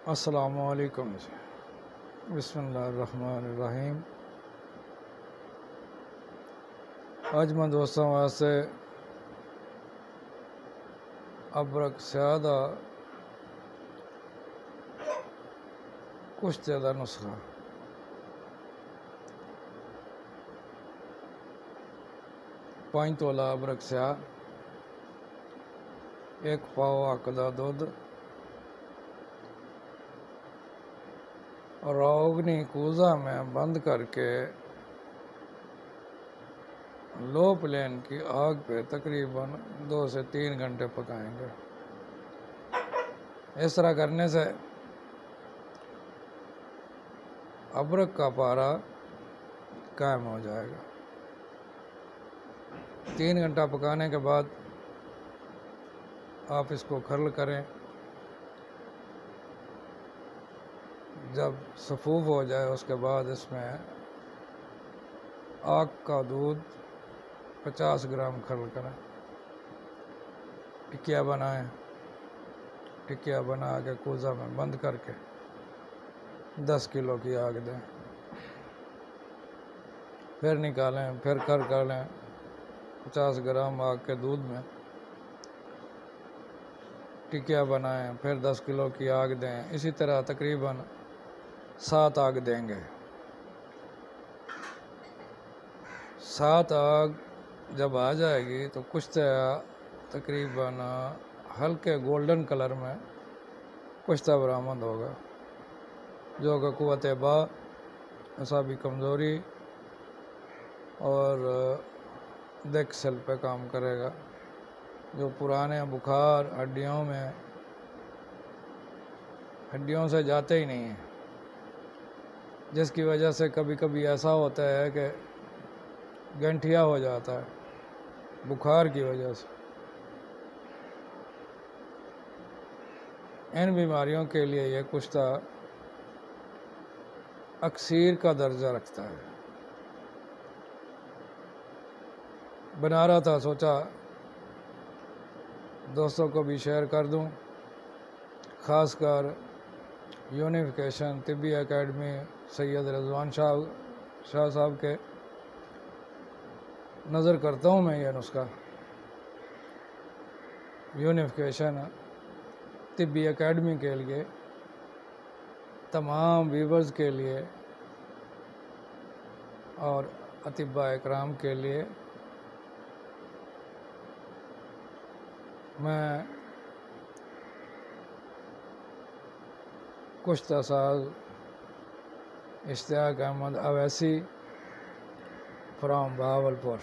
अस्सलामुअलैकुम जी। बिस्मिल्लाहिर्रहमानिर्रहीम। आज मैं दोस्तों वास्ते अबरक स्यादा कुश्ते दा नुस्खा 5 तोला अबरक स्या, 1 पाव आकदा दूध, रोगनी कूजा में बंद करके लो फ्लेम की आग पे तकरीबन 2 से 3 घंटे पकाएंगे। इस तरह करने से अबरक का पारा कायम हो जाएगा। 3 घंटा पकाने के बाद आप इसको खर्ल करें। जब सफूफ हो जाए उसके बाद इसमें आग का दूध 50 ग्राम खर्ल करें। टिकिया बनाएं। टिकिया बना के कूज़ा में बंद करके 10 किलो की आग दें। फिर निकालें, फिर कर लें 50 ग्राम आग के दूध में टिकिया बनाएं, फिर 10 किलो की आग दें। इसी तरह तकरीबन 7 आग देंगे। 7 आग जब आ जाएगी तो कुश्ता तकरीबन हल्के गोल्डन कलर में कुश्ता बरामद होगा, जो कि क़ुव्वत बा, असाबी कमज़ोरी और देख सेल पे काम करेगा। जो पुराने बुखार हड्डियों से जाते ही नहीं हैं, जिसकी वजह से कभी कभी ऐसा होता है कि गंठिया हो जाता है बुखार की वजह से। इन बीमारियों के लिए यह कुश्ता अक्सीर का दर्जा रखता है। बना रहा था, सोचा दोस्तों को भी शेयर कर दूं, ख़ासकर यूनिफिकेशन तिब्बी एकेडमी सैयद रिजवान शाह साहब के नज़र करता हूँ मैं। यह नुस्खा यूनिफिकेशन तिब्बी एकेडमी के लिए, तमाम व्यूवर्स के लिए और अतिब्बा इकराम के लिए मैं कुश्ता साज इश्तियाक अहमद अवैसी फ्राम बहावलपुर